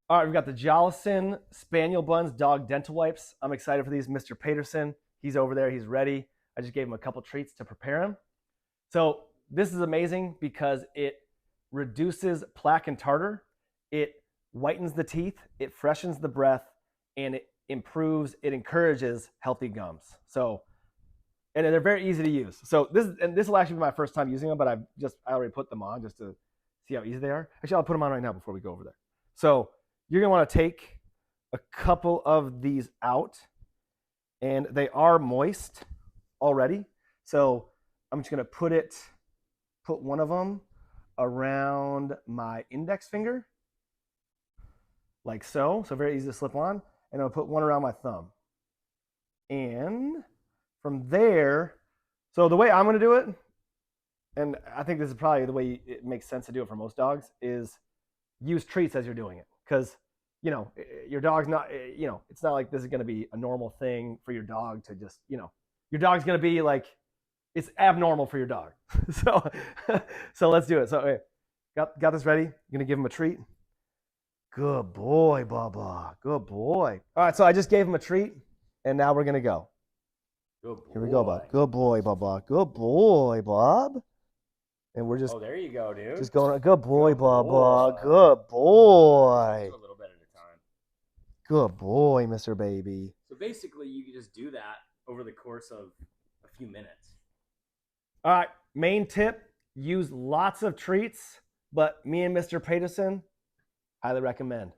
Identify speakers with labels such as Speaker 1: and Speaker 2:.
Speaker 1: All right, we've got the Jolison Spanielbuns dog dental wipes. I'm excited for these. Mr. Paterson, he's over there. He's ready. I just gave him a couple treats to prepare him. So this is amazing because it reduces plaque and tartar. It whitens the teeth. It freshens the breath, and it improves. It encourages healthy gums. So, and they're very easy to use. So this will actually be my first time using them, but I already put them on just to see how easy they are. Actually, I'll put them on right now before we go over there. So you're gonna want to take a couple of these out, and they are moist already. So I'm just gonna put one of them around my index finger, like so. So very easy to slip on. And I'll put one around my thumb. And from there, so the way I'm gonna do it, and I think this is probably the way it makes sense to do it for most dogs, is use treats as you're doing it. Because your dog's not, it's not like this is going to be a normal thing for your dog to just, your dog's going to be like, it's abnormal for your dog. so, so let's do it. So, okay, got this ready. You're going to give him a treat. Good boy, Bubba. Good boy. All right, so I just gave him a treat, and now we're going to go.
Speaker 2: Good boy.
Speaker 1: Here we go, Bob. Good boy, Bubba. Good boy, Bob. And we're
Speaker 2: Oh, there you go, dude.
Speaker 1: just going. Good boy,
Speaker 2: Good
Speaker 1: Bubba.
Speaker 2: boy.
Speaker 1: Good boy.
Speaker 2: Just a little bit at a time.
Speaker 1: Good boy, Mr. Baby.
Speaker 2: So basically, you can just do that over the course of a few minutes.
Speaker 1: All right, main tip, use lots of treats, but me and Mr. Paterson highly recommend.